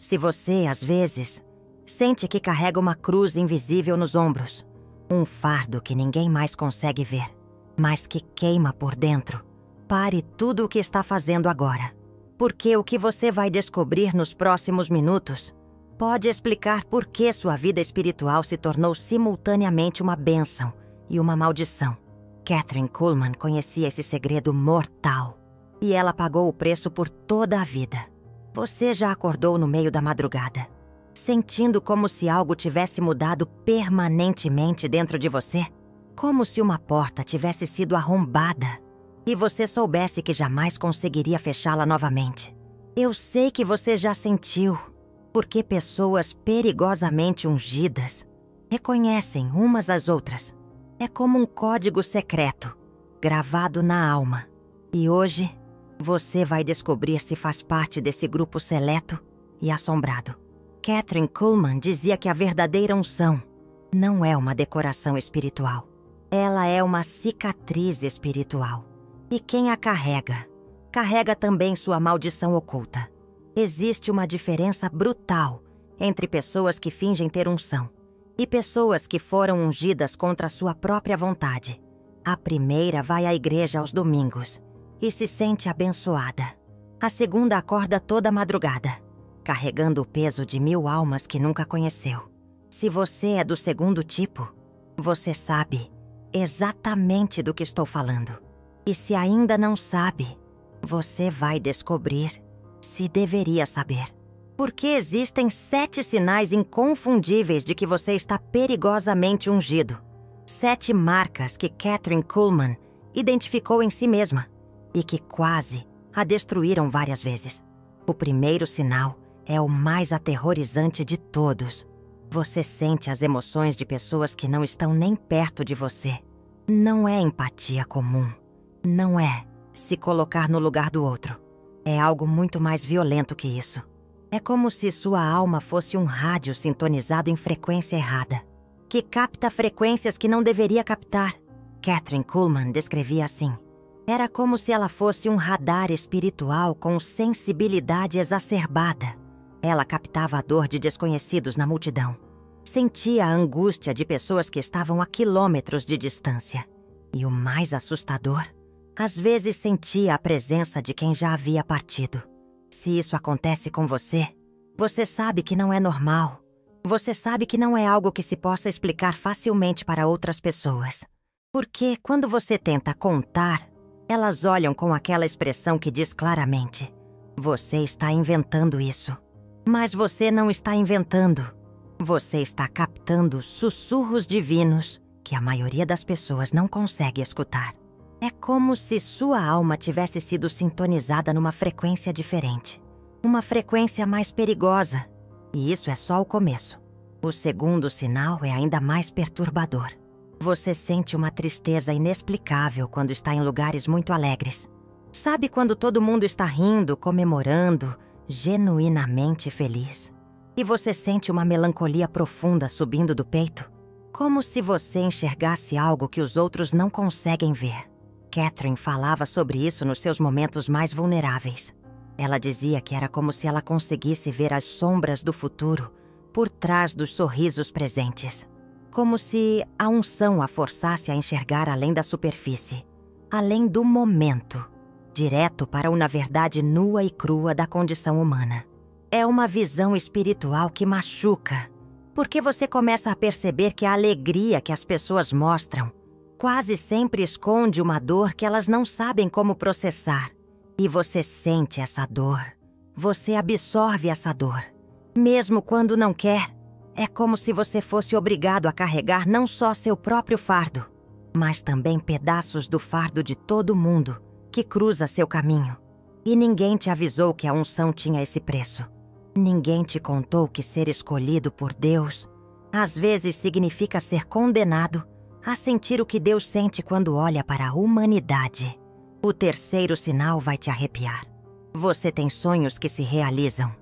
Se você, às vezes, sente que carrega uma cruz invisível nos ombros, um fardo que ninguém mais consegue ver, mas que queima por dentro, pare tudo o que está fazendo agora. Porque o que você vai descobrir nos próximos minutos pode explicar por que sua vida espiritual se tornou simultaneamente uma bênção e uma maldição. Kathryn Kuhlman conhecia esse segredo mortal e ela pagou o preço por toda a vida. Você já acordou no meio da madrugada, sentindo como se algo tivesse mudado permanentemente dentro de você? Como se uma porta tivesse sido arrombada e você soubesse que jamais conseguiria fechá-la novamente. Eu sei que você já sentiu, porque pessoas perigosamente ungidas reconhecem umas às outras. É como um código secreto, gravado na alma. E hoje, você vai descobrir se faz parte desse grupo seleto e assombrado. Kathryn Kuhlman dizia que a verdadeira unção não é uma decoração espiritual. Ela é uma cicatriz espiritual. E quem a carrega, carrega também sua maldição oculta. Existe uma diferença brutal entre pessoas que fingem ter unção e pessoas que foram ungidas contra sua própria vontade. A primeira vai à igreja aos domingos e se sente abençoada. A segunda acorda toda madrugada, carregando o peso de 1000 almas que nunca conheceu. Se você é do segundo tipo, você sabe exatamente do que estou falando. E se ainda não sabe, você vai descobrir se deveria saber. Porque existem 7 sinais inconfundíveis de que você está perigosamente ungido. 7 marcas que Kathryn Kuhlman identificou em si mesma e que quase a destruíram várias vezes. O primeiro sinal é o mais aterrorizante de todos. Você sente as emoções de pessoas que não estão nem perto de você. Não é empatia comum. Não é se colocar no lugar do outro. É algo muito mais violento que isso. É como se sua alma fosse um rádio sintonizado em frequência errada, que capta frequências que não deveria captar. Kathryn Kuhlman descrevia assim. Era como se ela fosse um radar espiritual com sensibilidade exacerbada. Ela captava a dor de desconhecidos na multidão. Sentia a angústia de pessoas que estavam a quilômetros de distância. E o mais assustador, às vezes sentia a presença de quem já havia partido. Se isso acontece com você, você sabe que não é normal. Você sabe que não é algo que se possa explicar facilmente para outras pessoas. Porque quando você tenta contar, elas olham com aquela expressão que diz claramente: você está inventando isso. Mas você não está inventando. Você está captando sussurros divinos que a maioria das pessoas não consegue escutar. É como se sua alma tivesse sido sintonizada numa frequência diferente. Uma frequência mais perigosa. E isso é só o começo. O segundo sinal é ainda mais perturbador. Você sente uma tristeza inexplicável quando está em lugares muito alegres. Sabe quando todo mundo está rindo, comemorando, genuinamente feliz? E você sente uma melancolia profunda subindo do peito? Como se você enxergasse algo que os outros não conseguem ver. Kathryn falava sobre isso nos seus momentos mais vulneráveis. Ela dizia que era como se ela conseguisse ver as sombras do futuro por trás dos sorrisos presentes. Como se a unção a forçasse a enxergar além da superfície, além do momento, direto para uma verdade nua e crua da condição humana. É uma visão espiritual que machuca, porque você começa a perceber que a alegria que as pessoas mostram quase sempre esconde uma dor que elas não sabem como processar. E você sente essa dor. Você absorve essa dor. Mesmo quando não quer, é como se você fosse obrigado a carregar não só seu próprio fardo, mas também pedaços do fardo de todo mundo que cruza seu caminho. E ninguém te avisou que a unção tinha esse preço. Ninguém te contou que ser escolhido por Deus às vezes significa ser condenado a sentir o que Deus sente quando olha para a humanidade. O terceiro sinal vai te arrepiar. Você tem sonhos que se realizam,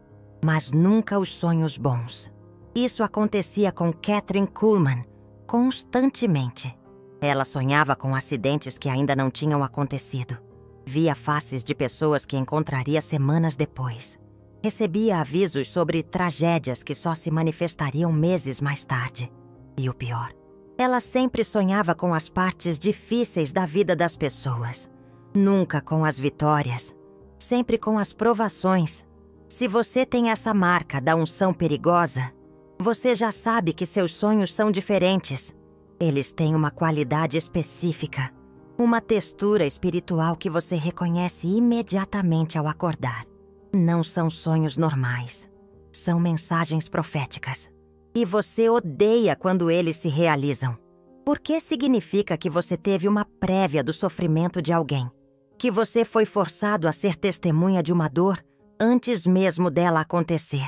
mas nunca os sonhos bons. Isso acontecia com Kathryn Kuhlman constantemente. Ela sonhava com acidentes que ainda não tinham acontecido. Via faces de pessoas que encontraria semanas depois. Recebia avisos sobre tragédias que só se manifestariam meses mais tarde. E o pior, ela sempre sonhava com as partes difíceis da vida das pessoas. Nunca com as vitórias, sempre com as provações. Se você tem essa marca da unção perigosa, você já sabe que seus sonhos são diferentes. Eles têm uma qualidade específica, uma textura espiritual que você reconhece imediatamente ao acordar. Não são sonhos normais, são mensagens proféticas. E você odeia quando eles se realizam. Porque significa que você teve uma prévia do sofrimento de alguém, que você foi forçado a ser testemunha de uma dor antes mesmo dela acontecer.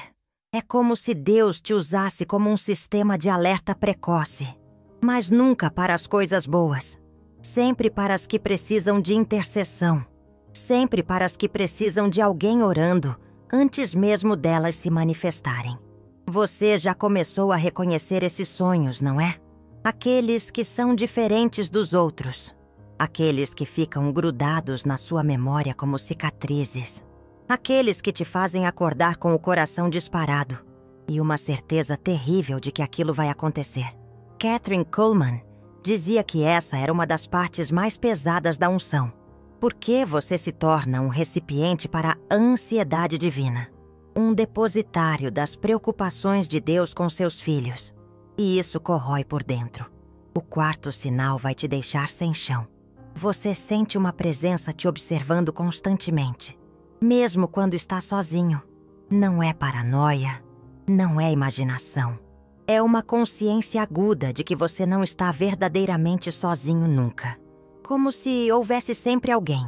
É como se Deus te usasse como um sistema de alerta precoce, mas nunca para as coisas boas, sempre para as que precisam de intercessão, sempre para as que precisam de alguém orando antes mesmo delas se manifestarem. Você já começou a reconhecer esses sonhos, não é? Aqueles que são diferentes dos outros. Aqueles que ficam grudados na sua memória como cicatrizes. Aqueles que te fazem acordar com o coração disparado e uma certeza terrível de que aquilo vai acontecer. Kathryn Kuhlman dizia que essa era uma das partes mais pesadas da unção. Porque você se torna um recipiente para a ansiedade divina. Um depositário das preocupações de Deus com seus filhos. E isso corrói por dentro. O quarto sinal vai te deixar sem chão. Você sente uma presença te observando constantemente, mesmo quando está sozinho. Não é paranoia, não é imaginação. É uma consciência aguda de que você não está verdadeiramente sozinho nunca. Como se houvesse sempre alguém,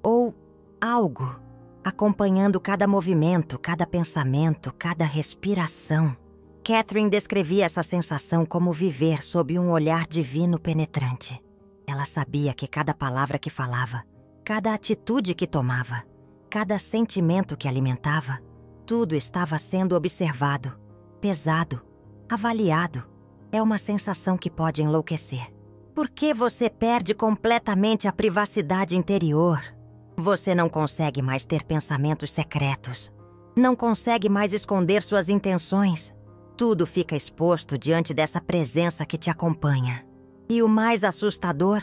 ou algo, acompanhando cada movimento, cada pensamento, cada respiração. Kathryn descrevia essa sensação como viver sob um olhar divino penetrante. Ela sabia que cada palavra que falava, cada atitude que tomava, cada sentimento que alimentava, tudo estava sendo observado, pesado, avaliado. É uma sensação que pode enlouquecer. Porque você perde completamente a privacidade interior. Você não consegue mais ter pensamentos secretos. Não consegue mais esconder suas intenções. Tudo fica exposto diante dessa presença que te acompanha. E o mais assustador,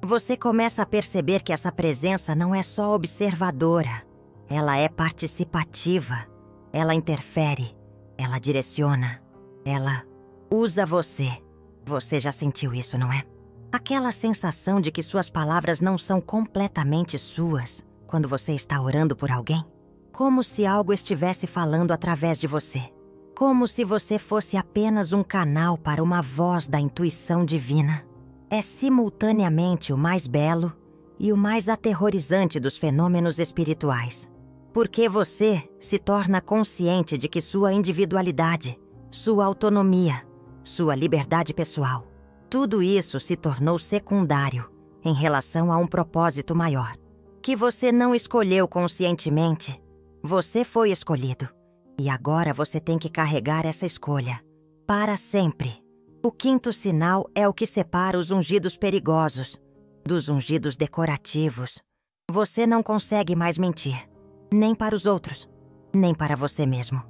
você começa a perceber que essa presença não é só observadora. Ela é participativa. Ela interfere. Ela direciona. Ela usa você. Você já sentiu isso, não é? Aquela sensação de que suas palavras não são completamente suas quando você está orando por alguém. Como se algo estivesse falando através de você. Como se você fosse apenas um canal para uma voz da intuição divina. É simultaneamente o mais belo e o mais aterrorizante dos fenômenos espirituais. Porque você se torna consciente de que sua individualidade, sua autonomia, sua liberdade pessoal, tudo isso se tornou secundário em relação a um propósito maior, que você não escolheu conscientemente. Você foi escolhido. E agora você tem que carregar essa escolha, para sempre. O quinto sinal é o que separa os ungidos perigosos dos ungidos decorativos. Você não consegue mais mentir, nem para os outros, nem para você mesmo.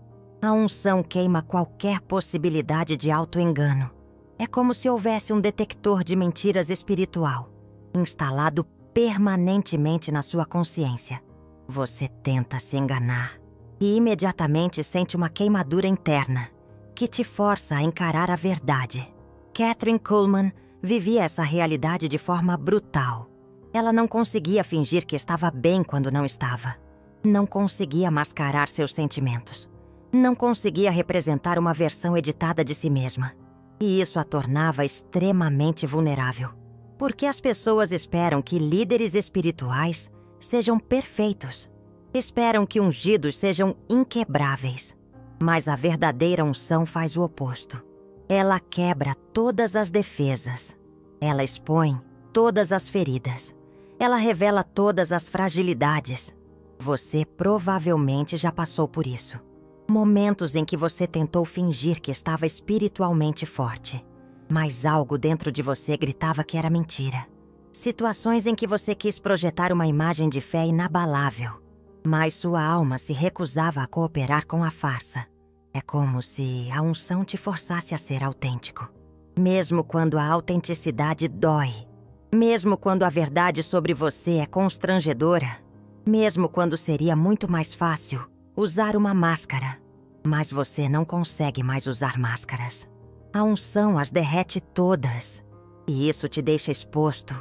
A unção queima qualquer possibilidade de auto-engano. É como se houvesse um detector de mentiras espiritual, instalado permanentemente na sua consciência. Você tenta se enganar e imediatamente sente uma queimadura interna que te força a encarar a verdade. Kathryn Kuhlman vivia essa realidade de forma brutal. Ela não conseguia fingir que estava bem quando não estava. Não conseguia mascarar seus sentimentos. Não conseguia representar uma versão editada de si mesma. E isso a tornava extremamente vulnerável. Porque as pessoas esperam que líderes espirituais sejam perfeitos. Esperam que ungidos sejam inquebráveis. Mas a verdadeira unção faz o oposto. Ela quebra todas as defesas. Ela expõe todas as feridas. Ela revela todas as fragilidades. Você provavelmente já passou por isso. Momentos em que você tentou fingir que estava espiritualmente forte, mas algo dentro de você gritava que era mentira. Situações em que você quis projetar uma imagem de fé inabalável, Mas sua alma se recusava a cooperar com a farsa. É como se a unção te forçasse a ser autêntico. Mesmo quando a autenticidade dói. Mesmo quando a verdade sobre você é constrangedora. Mesmo quando seria muito mais fácil usar uma máscara. Mas você não consegue mais usar máscaras. A unção as derrete todas. E isso te deixa exposto,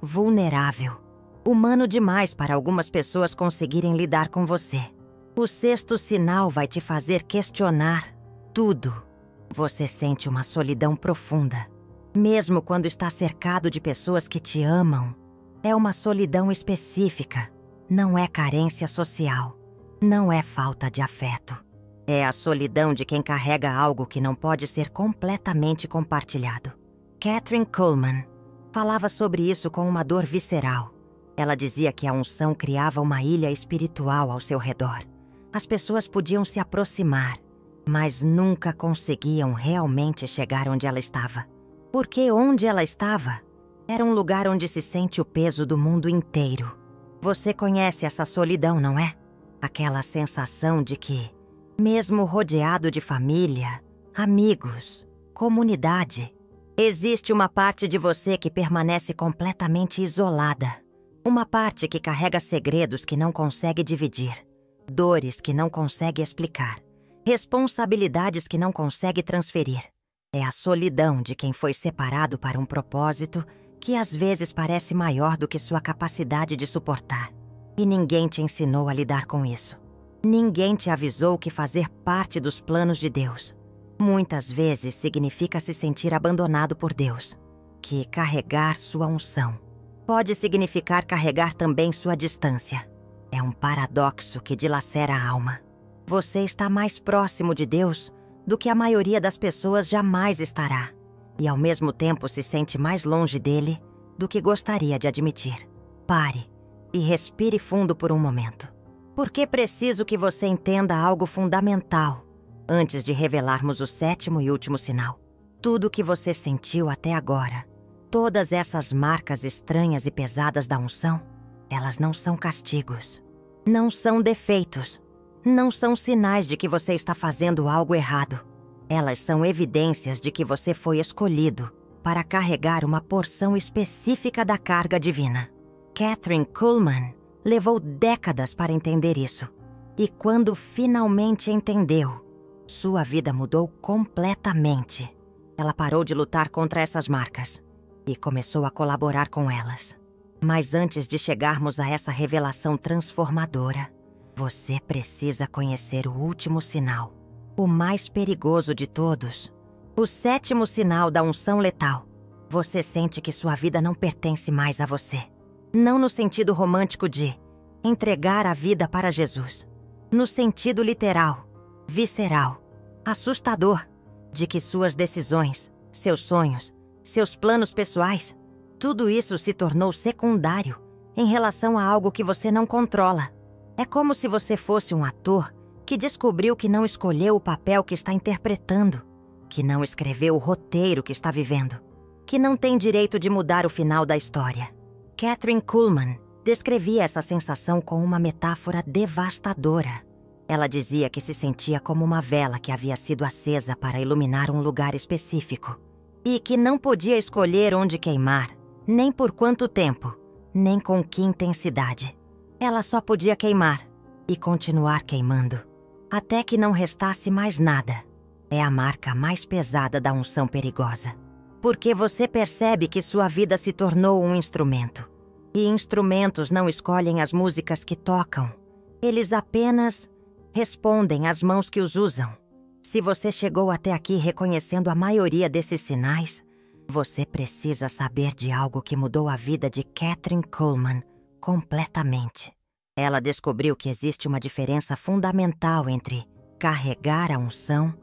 vulnerável, humano demais para algumas pessoas conseguirem lidar com você. O sexto sinal vai te fazer questionar tudo. Você sente uma solidão profunda. Mesmo quando está cercado de pessoas que te amam, é uma solidão específica. Não é carência social. Não é falta de afeto. É a solidão de quem carrega algo que não pode ser completamente compartilhado. Kathryn Kuhlman falava sobre isso com uma dor visceral. Ela dizia que a unção criava uma ilha espiritual ao seu redor. As pessoas podiam se aproximar, mas nunca conseguiam realmente chegar onde ela estava. Porque onde ela estava era um lugar onde se sente o peso do mundo inteiro. Você conhece essa solidão, não é? Aquela sensação de que, mesmo rodeado de família, amigos, comunidade, existe uma parte de você que permanece completamente isolada. Uma parte que carrega segredos que não consegue dividir, dores que não consegue explicar, responsabilidades que não consegue transferir. É a solidão de quem foi separado para um propósito que às vezes parece maior do que sua capacidade de suportar. E ninguém te ensinou a lidar com isso. Ninguém te avisou que fazer parte dos planos de Deus muitas vezes significa se sentir abandonado por Deus, que carregar sua unção pode significar carregar também sua distância. É um paradoxo que dilacera a alma. Você está mais próximo de Deus do que a maioria das pessoas jamais estará, e ao mesmo tempo se sente mais longe dele do que gostaria de admitir. Pare e respire fundo por um momento. Porque preciso que você entenda algo fundamental antes de revelarmos o sétimo e último sinal. Tudo o que você sentiu até agora, todas essas marcas estranhas e pesadas da unção, elas não são castigos, não são defeitos, não são sinais de que você está fazendo algo errado. Elas são evidências de que você foi escolhido para carregar uma porção específica da carga divina. Kathryn Kuhlman levou décadas para entender isso. E quando finalmente entendeu, sua vida mudou completamente. Ela parou de lutar contra essas marcas e começou a colaborar com elas. Mas antes de chegarmos a essa revelação transformadora, você precisa conhecer o último sinal, o mais perigoso de todos, o sétimo sinal da unção letal. Você sente que sua vida não pertence mais a você. Não no sentido romântico de entregar a vida para Jesus. No sentido literal, visceral, assustador, de que suas decisões, seus sonhos, seus planos pessoais, tudo isso se tornou secundário em relação a algo que você não controla. É como se você fosse um ator que descobriu que não escolheu o papel que está interpretando, que não escreveu o roteiro que está vivendo, que não tem direito de mudar o final da história. Kathryn Kuhlman descrevia essa sensação com uma metáfora devastadora. Ela dizia que se sentia como uma vela que havia sido acesa para iluminar um lugar específico e que não podia escolher onde queimar, nem por quanto tempo, nem com que intensidade. Ela só podia queimar e continuar queimando, até que não restasse mais nada. É a marca mais pesada da unção perigosa, porque você percebe que sua vida se tornou um instrumento. E instrumentos não escolhem as músicas que tocam. Eles apenas respondem às mãos que os usam. Se você chegou até aqui reconhecendo a maioria desses sinais, você precisa saber de algo que mudou a vida de Kathryn Kuhlman completamente. Ela descobriu que existe uma diferença fundamental entre carregar a unção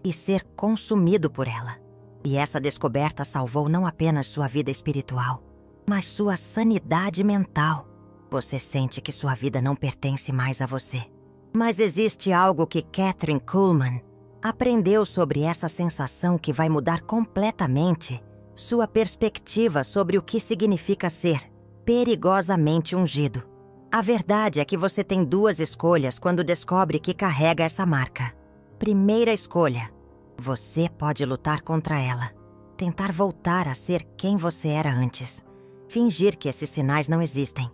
e ser consumido por ela. E essa descoberta salvou não apenas sua vida espiritual, mas sua sanidade mental. Você sente que sua vida não pertence mais a você. Mas existe algo que Kathryn Kuhlman aprendeu sobre essa sensação que vai mudar completamente sua perspectiva sobre o que significa ser perigosamente ungido. A verdade é que você tem duas escolhas quando descobre que carrega essa marca. Primeira escolha: você pode lutar contra ela, tentar voltar a ser quem você era antes, fingir que esses sinais não existem,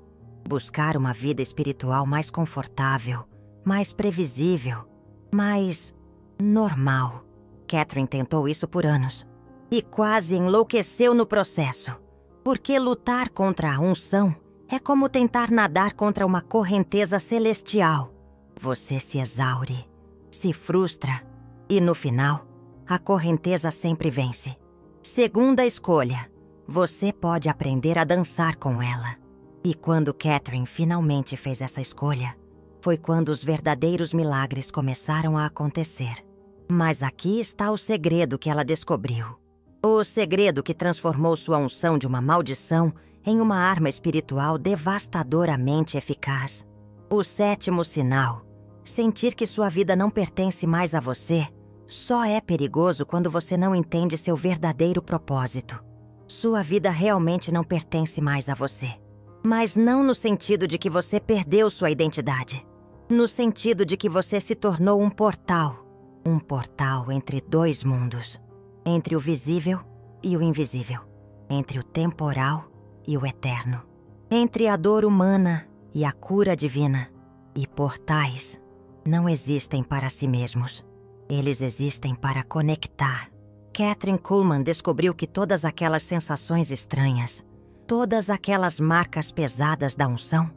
buscar uma vida espiritual mais confortável, mais previsível, mais normal. Catherine tentou isso por anos e quase enlouqueceu no processo, porque lutar contra a unção é como tentar nadar contra uma correnteza celestial. Você se exaure, se frustra e, no final, a correnteza sempre vence. Segunda escolha: você pode aprender a dançar com ela. E quando Catherine finalmente fez essa escolha, foi quando os verdadeiros milagres começaram a acontecer. Mas aqui está o segredo que ela descobriu. O segredo que transformou sua unção de uma maldição em uma arma espiritual devastadoramente eficaz. O sétimo sinal: sentir que sua vida não pertence mais a você, só é perigoso quando você não entende seu verdadeiro propósito. Sua vida realmente não pertence mais a você. Mas não no sentido de que você perdeu sua identidade. No sentido de que você se tornou um portal. Um portal entre dois mundos. Entre o visível e o invisível. Entre o temporal e o eterno. Entre a dor humana e a cura divina. E portais não existem para si mesmos. Eles existem para conectar. Kathryn Kuhlman descobriu que todas aquelas sensações estranhas, todas aquelas marcas pesadas da unção,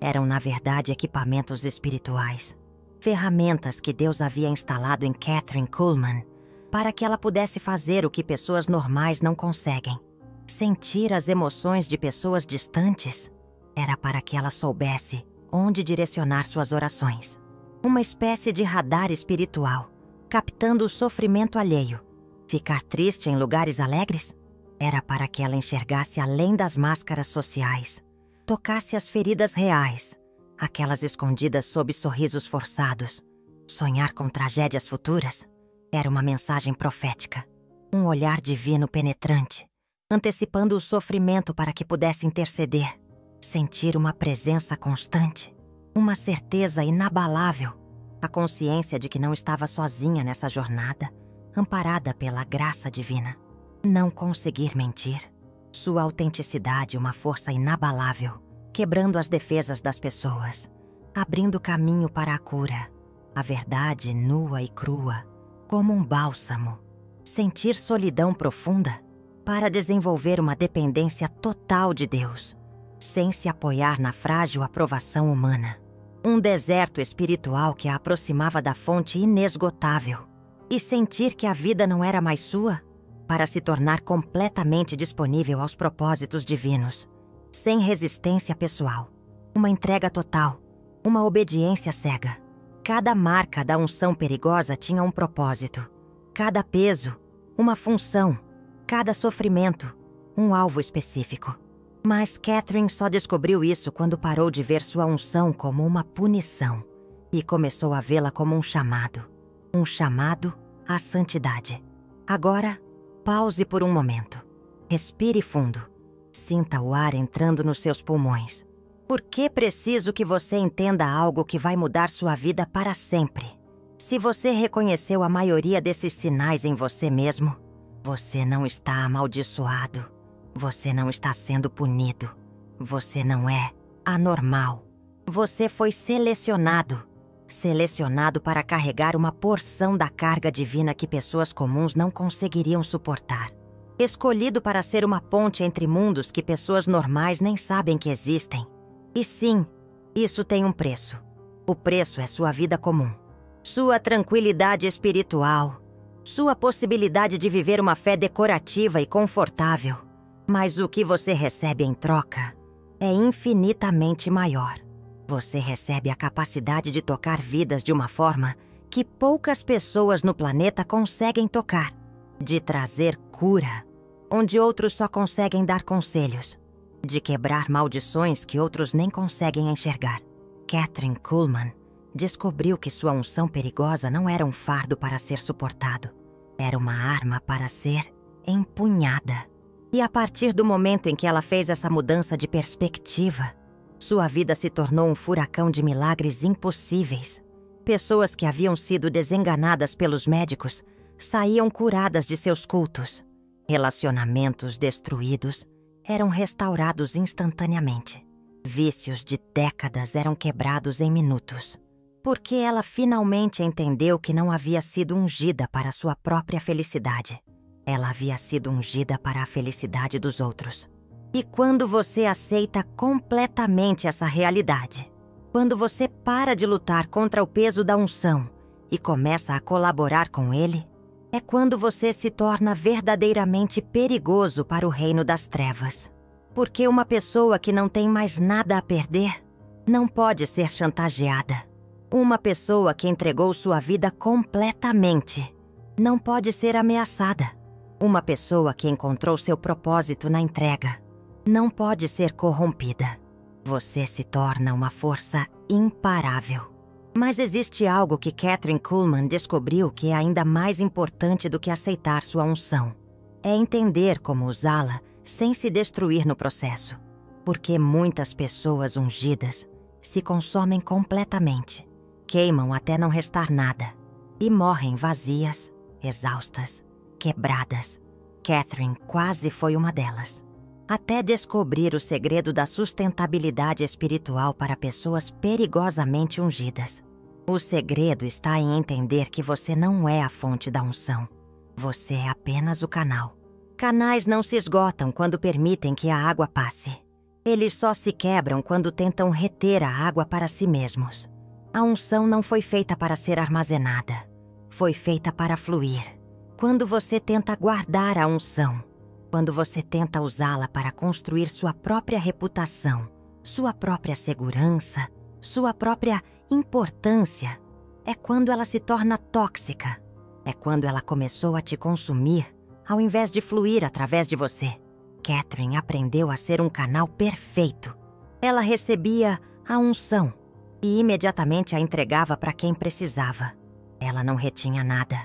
eram na verdade equipamentos espirituais. Ferramentas que Deus havia instalado em Kathryn Kuhlman para que ela pudesse fazer o que pessoas normais não conseguem. Sentir as emoções de pessoas distantes era para que ela soubesse onde direcionar suas orações. Uma espécie de radar espiritual, captando o sofrimento alheio. Ficar triste em lugares alegres era para que ela enxergasse além das máscaras sociais, tocasse as feridas reais, aquelas escondidas sob sorrisos forçados. Sonhar com tragédias futuras era uma mensagem profética, um olhar divino penetrante, antecipando o sofrimento para que pudesse interceder. Sentir uma presença constante, uma certeza inabalável, a consciência de que não estava sozinha nessa jornada, amparada pela graça divina. Não conseguir mentir. Sua autenticidade, uma força inabalável, quebrando as defesas das pessoas, abrindo caminho para a cura. A verdade nua e crua, como um bálsamo. Sentir solidão profunda para desenvolver uma dependência total de Deus, sem se apoiar na frágil aprovação humana. Um deserto espiritual que a aproximava da fonte inesgotável. E sentir que a vida não era mais sua, para se tornar completamente disponível aos propósitos divinos, sem resistência pessoal. Uma entrega total, uma obediência cega. Cada marca da unção perigosa tinha um propósito. Cada peso, uma função. Cada sofrimento, um alvo específico. Mas Kathryn só descobriu isso quando parou de ver sua unção como uma punição e começou a vê-la como um chamado à santidade. Agora, pause por um momento. Respire fundo. Sinta o ar entrando nos seus pulmões. Por que preciso que você entenda algo que vai mudar sua vida para sempre? Se você reconheceu a maioria desses sinais em você mesmo, você não está amaldiçoado. Você não está sendo punido. Você não é anormal. Você foi selecionado. Selecionado para carregar uma porção da carga divina que pessoas comuns não conseguiriam suportar. Escolhido para ser uma ponte entre mundos que pessoas normais nem sabem que existem. E sim, isso tem um preço. O preço é sua vida comum. Sua tranquilidade espiritual. Sua possibilidade de viver uma fé decorativa e confortável. Mas o que você recebe em troca é infinitamente maior. Você recebe a capacidade de tocar vidas de uma forma que poucas pessoas no planeta conseguem tocar. De trazer cura, onde outros só conseguem dar conselhos. De quebrar maldições que outros nem conseguem enxergar. Kathryn Kuhlman descobriu que sua unção perigosa não era um fardo para ser suportado. Era uma arma para ser empunhada. E a partir do momento em que ela fez essa mudança de perspectiva, Sua vida se tornou um furacão de milagres impossíveis. Pessoas que haviam sido desenganadas pelos médicos saíam curadas de seus cultos. Relacionamentos destruídos eram restaurados instantaneamente. Vícios de décadas eram quebrados em minutos. Porque ela finalmente entendeu que não havia sido ungida para sua própria felicidade. Ela havia sido ungida para a felicidade dos outros. E quando você aceita completamente essa realidade, quando você para de lutar contra o peso da unção e começa a colaborar com ele, é quando você se torna verdadeiramente perigoso para o reino das trevas. Porque uma pessoa que não tem mais nada a perder não pode ser chantageada. Uma pessoa que entregou sua vida completamente não pode ser ameaçada. Uma pessoa que encontrou seu propósito na entrega não pode ser corrompida. Você se torna uma força imparável. Mas existe algo que Kathryn Kuhlman descobriu que é ainda mais importante do que aceitar sua unção. É entender como usá-la sem se destruir no processo. Porque muitas pessoas ungidas se consomem completamente, queimam até não restar nada e morrem vazias, exaustas, quebradas. Kathryn quase foi uma delas. Até descobrir o segredo da sustentabilidade espiritual para pessoas perigosamente ungidas. O segredo está em entender que você não é a fonte da unção. Você é apenas o canal. Canais não se esgotam quando permitem que a água passe. Eles só se quebram quando tentam reter a água para si mesmos. A unção não foi feita para ser armazenada. Foi feita para fluir. Quando você tenta guardar a unção, quando você tenta usá-la para construir sua própria reputação, sua própria segurança, sua própria importância, é quando ela se torna tóxica. É quando ela começou a te consumir, ao invés de fluir através de você. Kathryn aprendeu a ser um canal perfeito. Ela recebia a unção e imediatamente a entregava para quem precisava. Ela não retinha nada,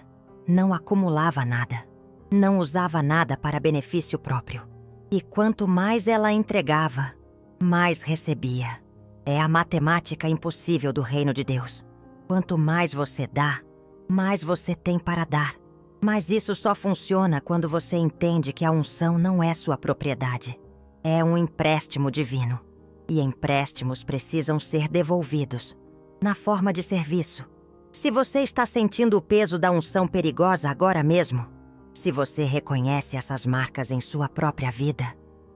não acumulava nada, não usava nada para benefício próprio. E quanto mais ela entregava, mais recebia. É a matemática impossível do reino de Deus. Quanto mais você dá, mais você tem para dar. Mas isso só funciona quando você entende que a unção não é sua propriedade. É um empréstimo divino. E empréstimos precisam ser devolvidos, na forma de serviço. Se você está sentindo o peso da unção perigosa agora mesmo, se você reconhece essas marcas em sua própria vida,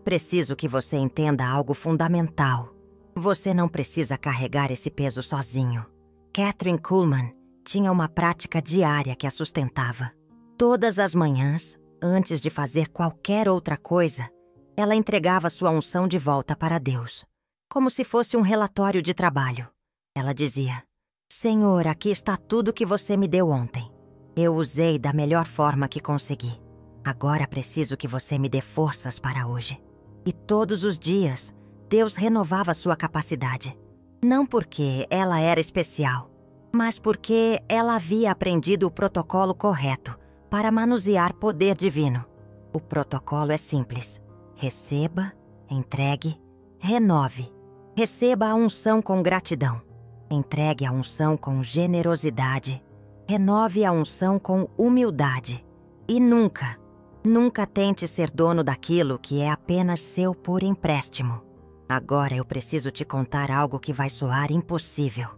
preciso que você entenda algo fundamental. Você não precisa carregar esse peso sozinho. Kathryn Kuhlman tinha uma prática diária que a sustentava. Todas as manhãs, antes de fazer qualquer outra coisa, ela entregava sua unção de volta para Deus, como se fosse um relatório de trabalho. Ela dizia: Senhor, aqui está tudo que você me deu ontem. Eu usei da melhor forma que consegui. Agora preciso que você me dê forças para hoje. E todos os dias, Deus renovava sua capacidade. Não porque ela era especial, mas porque ela havia aprendido o protocolo correto para manusear poder divino. O protocolo é simples. Receba, entregue, renove. Receba a unção com gratidão. Entregue a unção com generosidade. Renove a unção com humildade. E nunca, nunca tente ser dono daquilo que é apenas seu por empréstimo. Agora eu preciso te contar algo que vai soar impossível,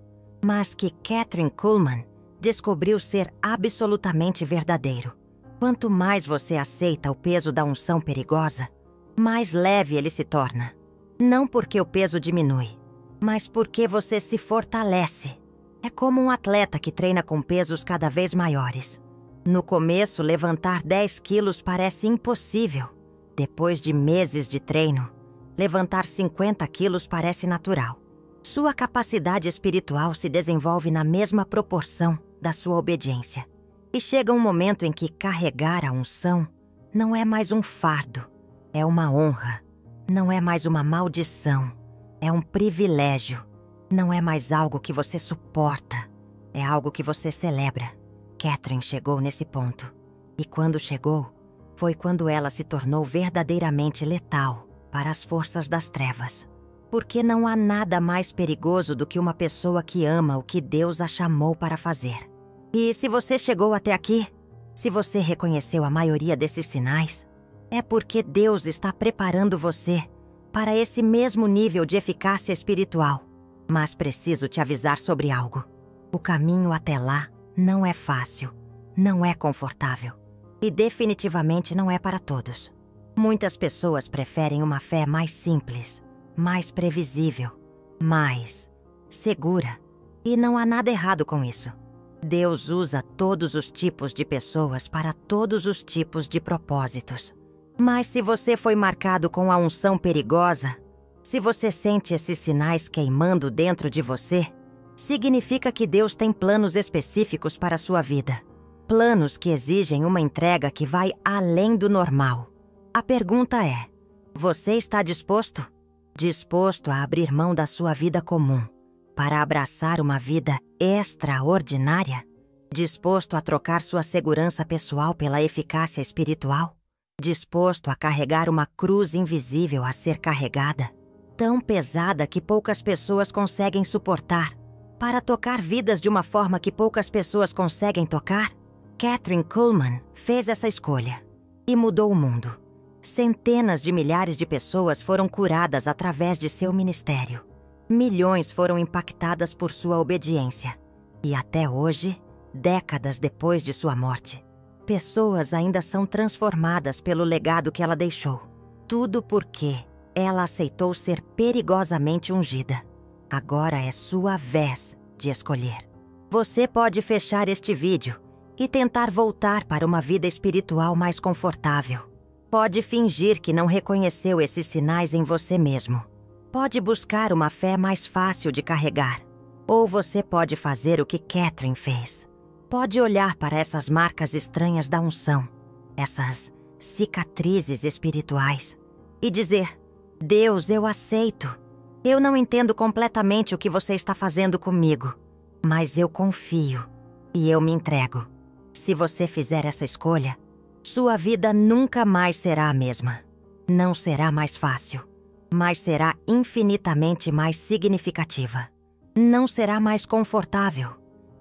mas que Kathryn Kuhlman descobriu ser absolutamente verdadeiro. Quanto mais você aceita o peso da unção perigosa, mais leve ele se torna. Não porque o peso diminui, mas porque você se fortalece. É como um atleta que treina com pesos cada vez maiores. No começo, levantar 10 quilos parece impossível. Depois de meses de treino, levantar 50 quilos parece natural. Sua capacidade espiritual se desenvolve na mesma proporção da sua obediência. E chega um momento em que carregar a unção não é mais um fardo, é uma honra. Não é mais uma maldição, é um privilégio. Não é mais algo que você suporta, é algo que você celebra. Kathryn chegou nesse ponto. E quando chegou, foi quando ela se tornou verdadeiramente letal para as forças das trevas. Porque não há nada mais perigoso do que uma pessoa que ama o que Deus a chamou para fazer. E se você chegou até aqui, se você reconheceu a maioria desses sinais, é porque Deus está preparando você para esse mesmo nível de eficácia espiritual. Mas preciso te avisar sobre algo. O caminho até lá não é fácil, não é confortável e definitivamente não é para todos. Muitas pessoas preferem uma fé mais simples, mais previsível, mais segura. E não há nada errado com isso. Deus usa todos os tipos de pessoas para todos os tipos de propósitos. Mas se você foi marcado com a unção perigosa, se você sente esses sinais queimando dentro de você, significa que Deus tem planos específicos para a sua vida. Planos que exigem uma entrega que vai além do normal. A pergunta é: você está disposto? Disposto a abrir mão da sua vida comum para abraçar uma vida extraordinária? Disposto a trocar sua segurança pessoal pela eficácia espiritual? Disposto a carregar uma cruz invisível a ser carregada, tão pesada que poucas pessoas conseguem suportar, para tocar vidas de uma forma que poucas pessoas conseguem tocar? Kathryn Kuhlman fez essa escolha e mudou o mundo. Centenas de milhares de pessoas foram curadas através de seu ministério. Milhões foram impactadas por sua obediência. E até hoje, décadas depois de sua morte, pessoas ainda são transformadas pelo legado que ela deixou. Tudo porque ela aceitou ser perigosamente ungida. Agora é sua vez de escolher. Você pode fechar este vídeo e tentar voltar para uma vida espiritual mais confortável. Pode fingir que não reconheceu esses sinais em você mesmo. Pode buscar uma fé mais fácil de carregar. Ou você pode fazer o que Kathryn fez. Pode olhar para essas marcas estranhas da unção, essas cicatrizes espirituais, e dizer: Deus, eu aceito. Eu não entendo completamente o que você está fazendo comigo, mas eu confio e eu me entrego. Se você fizer essa escolha, sua vida nunca mais será a mesma. Não será mais fácil, mas será infinitamente mais significativa. Não será mais confortável,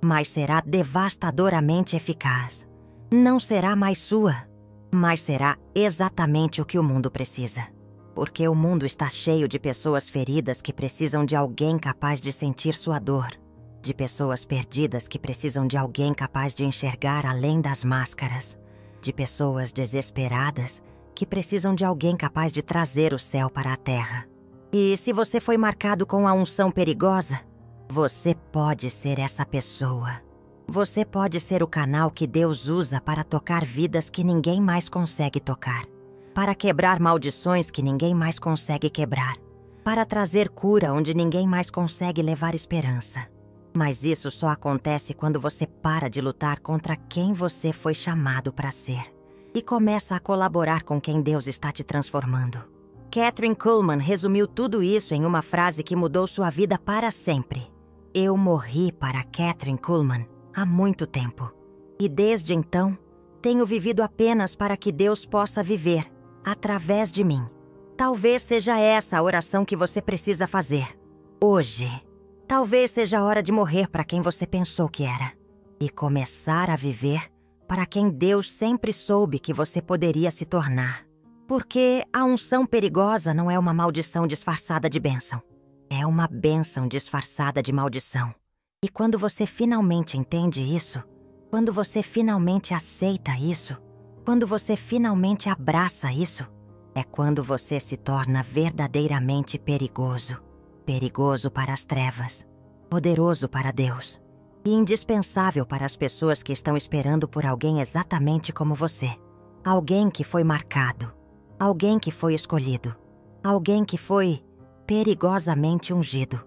mas será devastadoramente eficaz. Não será mais sua, mas será exatamente o que o mundo precisa. Porque o mundo está cheio de pessoas feridas que precisam de alguém capaz de sentir sua dor, de pessoas perdidas que precisam de alguém capaz de enxergar além das máscaras, de pessoas desesperadas que precisam de alguém capaz de trazer o céu para a terra. E se você foi marcado com a unção perigosa, você pode ser essa pessoa. Você pode ser o canal que Deus usa para tocar vidas que ninguém mais consegue tocar, para quebrar maldições que ninguém mais consegue quebrar, para trazer cura onde ninguém mais consegue levar esperança. Mas isso só acontece quando você para de lutar contra quem você foi chamado para ser e começa a colaborar com quem Deus está te transformando. Kathryn Kuhlman resumiu tudo isso em uma frase que mudou sua vida para sempre. Eu morri para Kathryn Kuhlman há muito tempo. E desde então, tenho vivido apenas para que Deus possa viver através de mim. Talvez seja essa a oração que você precisa fazer. Hoje. Talvez seja a hora de morrer para quem você pensou que era e começar a viver para quem Deus sempre soube que você poderia se tornar. Porque a unção perigosa não é uma maldição disfarçada de bênção. É uma bênção disfarçada de maldição. E quando você finalmente entende isso, quando você finalmente aceita isso, quando você finalmente abraça isso, é quando você se torna verdadeiramente perigoso. Perigoso para as trevas, poderoso para Deus e indispensável para as pessoas que estão esperando por alguém exatamente como você. Alguém que foi marcado, alguém que foi escolhido, alguém que foi perigosamente ungido.